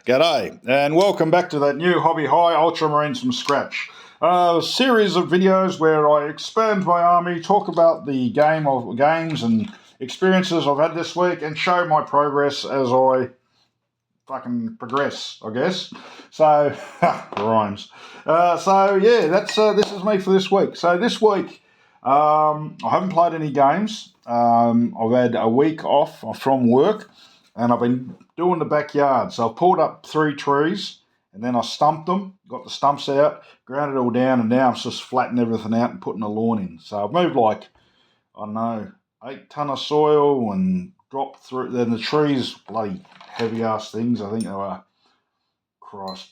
G'day, and welcome back to that new hobby high, Ultramarines from scratch. A series of videos where I expand my army, talk about the games and experiences I've had this week, and show my progress as I fucking progress, I guess. So, rhymes. This is me for this week. So this week, I haven't played any games. I've had a week off from work, and I've been doing the backyard. So I've pulled up 3 trees, and then I stumped them, got the stumps out, ground it all down, and now I'm just flattening everything out and putting the lawn in. So I've moved 8 ton of soil and dropped through. Then the trees, bloody heavy ass things. I think they were at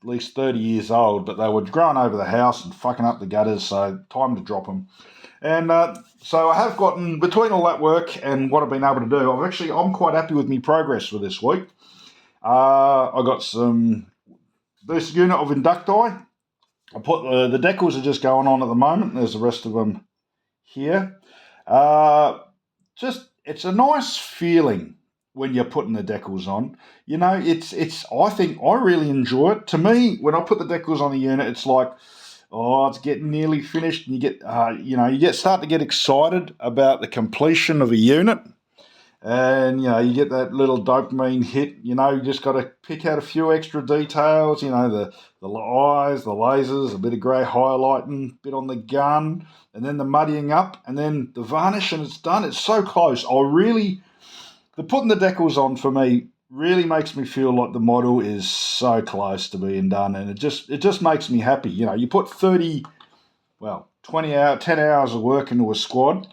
least 30 years old, but they were growing over the house and fucking up the gutters, so time to drop them. And so I have gotten, between all that work and what I've been able to do, I'm quite happy with my progress for this week. I got this unit of inductii. I put the decals are just going on at the moment. There's the rest of them here. It's a nice feeling when you're putting the decals on. You know, I think I really enjoy it. To me, when I put the decals on the unit, it's like, oh, it's getting nearly finished, and you start to get excited about the completion of a unit, and you get that little dopamine hit. You just got to pick out a few extra details. The eyes, the lasers, a bit of grey highlighting, bit on the gun, and then the muddying up, and then the varnish, and it's done. It's so close. The putting the decals on for me really makes me feel like the model is so close to being done, and it just makes me happy. You put 10 hours of work into a squad,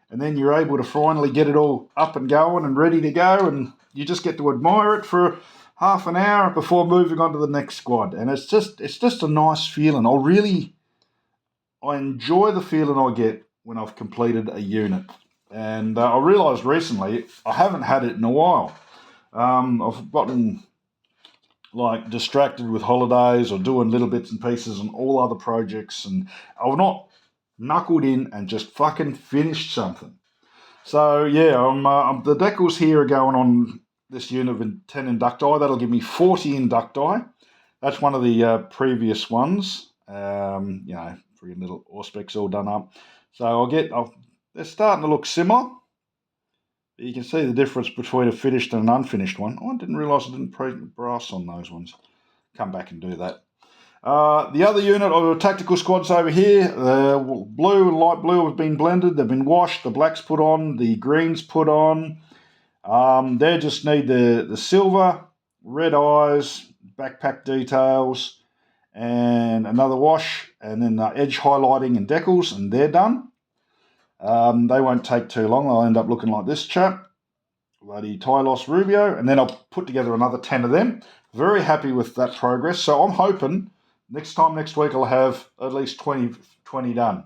and then you're able to finally get it all up and going and ready to go, and you just get to admire it for half an hour before moving on to the next squad. And it's just a nice feeling. I enjoy the feeling I get when I've completed a unit. And I realised recently I haven't had it in a while. I've gotten distracted with holidays or doing little bits and pieces and all other projects, and I've not knuckled in and just fucking finished something. So yeah, the decals here are going on this unit of 10 inductii. That'll give me 40 inductii. That's one of the previous ones. Freaking little auspex all done up. So they're starting to look similar. You can see the difference between a finished and an unfinished one. Oh, I didn't realise I didn't put brass on those ones. Come back and do that. The other unit of the tactical squads over here, the blue and light blue have been blended. They've been washed. The black's put on. The green's put on. They just need the silver, red eyes, backpack details, and another wash, and then edge highlighting and decals, and they're done. They won't take too long. They'll end up looking like this chap, bloody Tylos Rubio, and then I'll put together another 10 of them. Very happy with that progress. So I'm hoping next week I'll have at least 20 done.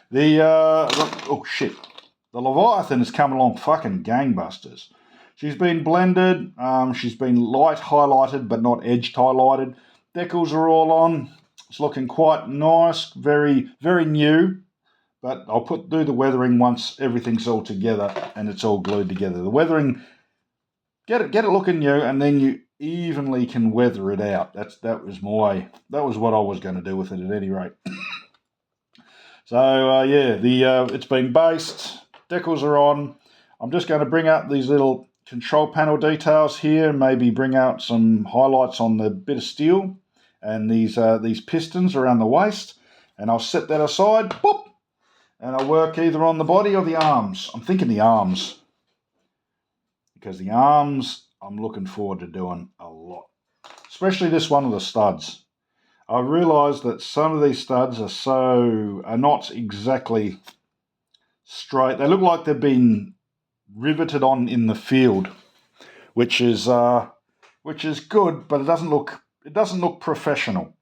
The Leviathan has come along fucking gangbusters. She's been blended. She's been light highlighted, but not edged highlighted. Decals are all on. It's looking quite nice. Very, very new. But I'll do the weathering once everything's all together and it's all glued together. The weathering, get it looking new, and then you evenly can weather it out. That was what I was going to do with it at any rate. So it's been based. Decals are on. I'm just going to bring out these little control panel details here. Maybe bring out some highlights on the bit of steel and these pistons around the waist, and I'll set that aside. Boop. And I'll work either on the body or the arms. I'm thinking the arms. Because the arms, I'm looking forward to doing a lot. Especially this one with the studs. I realised that some of these studs are not exactly straight. They look like they've been riveted on in the field, which is good, but it doesn't look professional.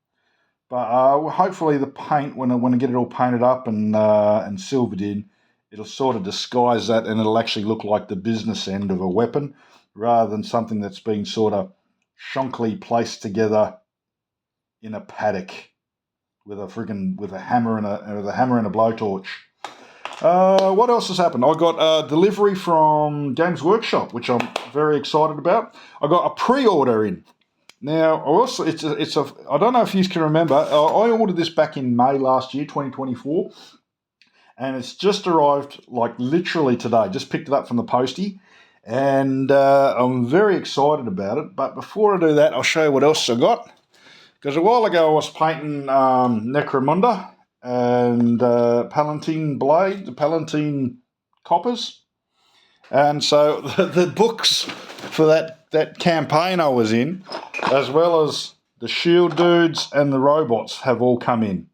But hopefully the paint, when I get it all painted up and silvered in, it'll sort of disguise that, and it'll actually look like the business end of a weapon rather than something that's been sort of shonkily placed together in a paddock with a hammer and a blowtorch. What else has happened? I got a delivery from Games Workshop, which I'm very excited about. I got a pre-order in. Now, also, I don't know if you can remember, I ordered this back in May last year, 2024, and it's just arrived, like, literally today. Just picked it up from the postie, and I'm very excited about it. But before I do that, I'll show you what else I got. Because a while ago I was painting Necromunda and Palatine Blade, the Palatine Coppers. And so the books for that campaign I was in, as well as the shield dudes and the robots, have all come in.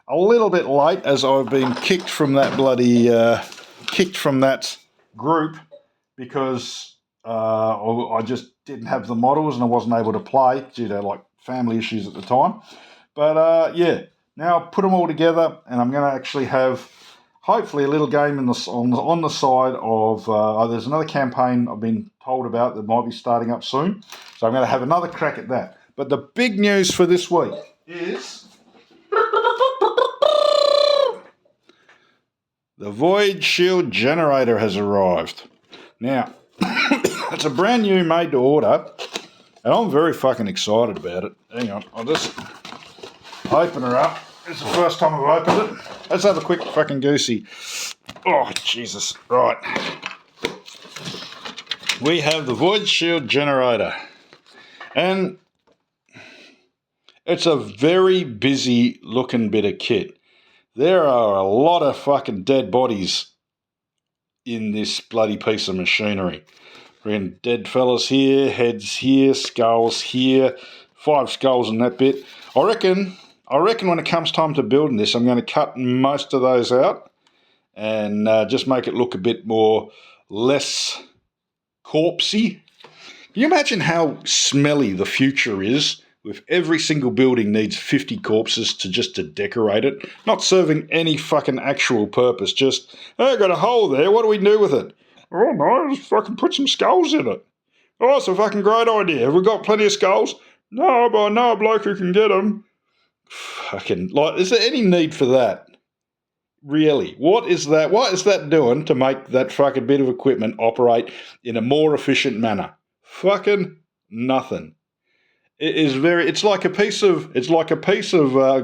A little bit late, as I've been kicked from that group, because I just didn't have the models and I wasn't able to play due to, like, family issues at the time. But yeah, now I've put them all together, and I'm going to actually have hopefully a little game on the side of, there's another campaign I've been told about that might be starting up soon. So I'm going to have another crack at that. But the big news for this week is the Void Shield generator has arrived. Now, it's a brand new made to order, and I'm very fucking excited about it. Hang on, I'll just open her up. It's the first time I've opened it. Let's have a quick fucking goosey. Oh, Jesus. Right. We have the Void Shield generator. And it's a very busy looking bit of kit. There are a lot of fucking dead bodies in this bloody piece of machinery. We're in dead fellas here, heads here, skulls here, 5 skulls in that bit. I reckon when it comes time to building this, I'm going to cut most of those out and just make it look a bit less corpsey. Can you imagine how smelly the future is, if every single building needs 50 corpses to decorate it, not serving any fucking actual purpose, just, oh, I got a hole there, what do we do with it? Oh no, just fucking put some skulls in it. Oh, it's a fucking great idea. Have we got plenty of skulls? No, but I know a bloke who can get them. Fucking, like, is there any need for that? Really? What is that? What is that doing to make that fucking bit of equipment operate in a more efficient manner? Fucking nothing. It's like a piece of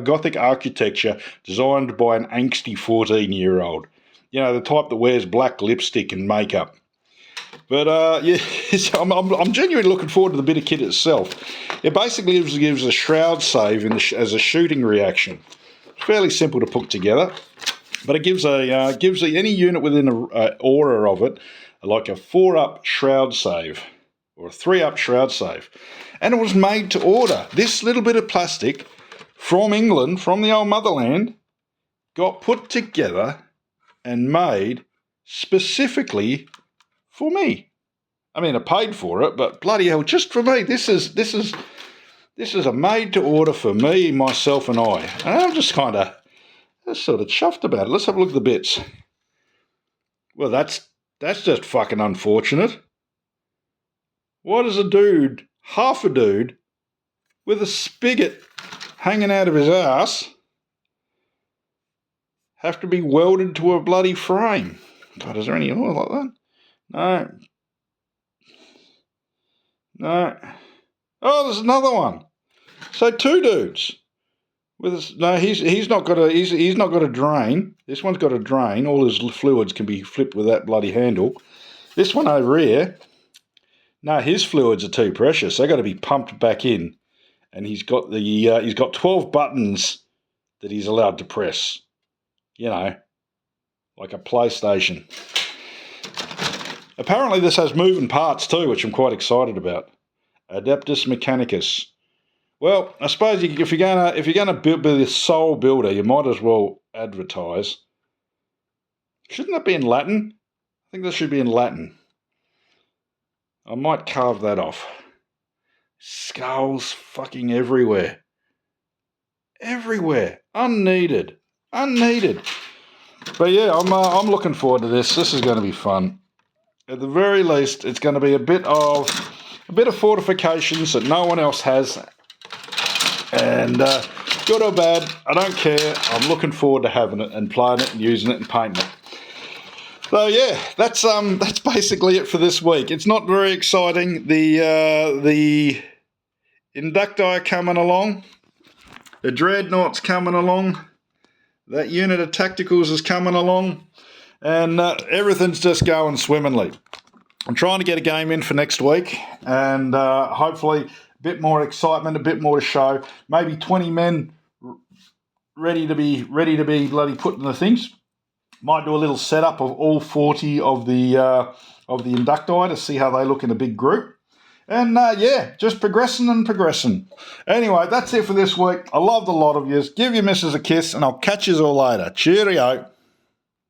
Gothic architecture designed by an angsty 14-year-old. You know, the type that wears black lipstick and makeup. But yeah, I'm genuinely looking forward to the bit of kit itself. It basically gives a shroud save as a shooting reaction. It's fairly simple to put together, but it gives any unit within an aura of it like a 4-up shroud save or a 3-up shroud save. And it was made to order. This little bit of plastic from England, from the old motherland, got put together and made specifically for me. I mean, I paid for it, but bloody hell, just for me. This is a made to order for me, myself, and I. And I'm just sort of chuffed about it. Let's have a look at the bits. Well, that's just fucking unfortunate. Why does half a dude, with a spigot hanging out of his ass, have to be welded to a bloody frame? God, is there any oil like that? No. Oh, there's another one. So 2 dudes. He's not got a drain. This one's got a drain. All his fluids can be flipped with that bloody handle. This one over here, no, his fluids are too precious. They got to be pumped back in. And he's got 12 buttons that he's allowed to press. You know, like a PlayStation. Apparently this has moving parts too, which I'm quite excited about. Adeptus Mechanicus. Well, I suppose if you're gonna build a soul builder, you might as well advertise. Shouldn't that be in Latin? I think that should be in Latin. I might carve that off. Skulls fucking everywhere. Everywhere. Unneeded. But yeah, I'm looking forward to this. This is going to be fun. At the very least, it's going to be a bit of fortifications that no one else has. And good or bad, I don't care. I'm looking forward to having it and playing it and using it and painting it. So yeah, that's basically it for this week. It's not very exciting. The inductii are coming along. The dreadnought's coming along. That unit of tacticals is coming along. And everything's just going swimmingly. I'm trying to get a game in for next week, and hopefully a bit more excitement, a bit more to show. Maybe 20 men ready to be bloody put in the things. Might do a little setup of all 40 of the inductii to see how they look in a big group. And yeah, just progressing and progressing. Anyway, that's it for this week. I love the lot of yous. Give your missus a kiss, and I'll catch yous all later. Cheerio.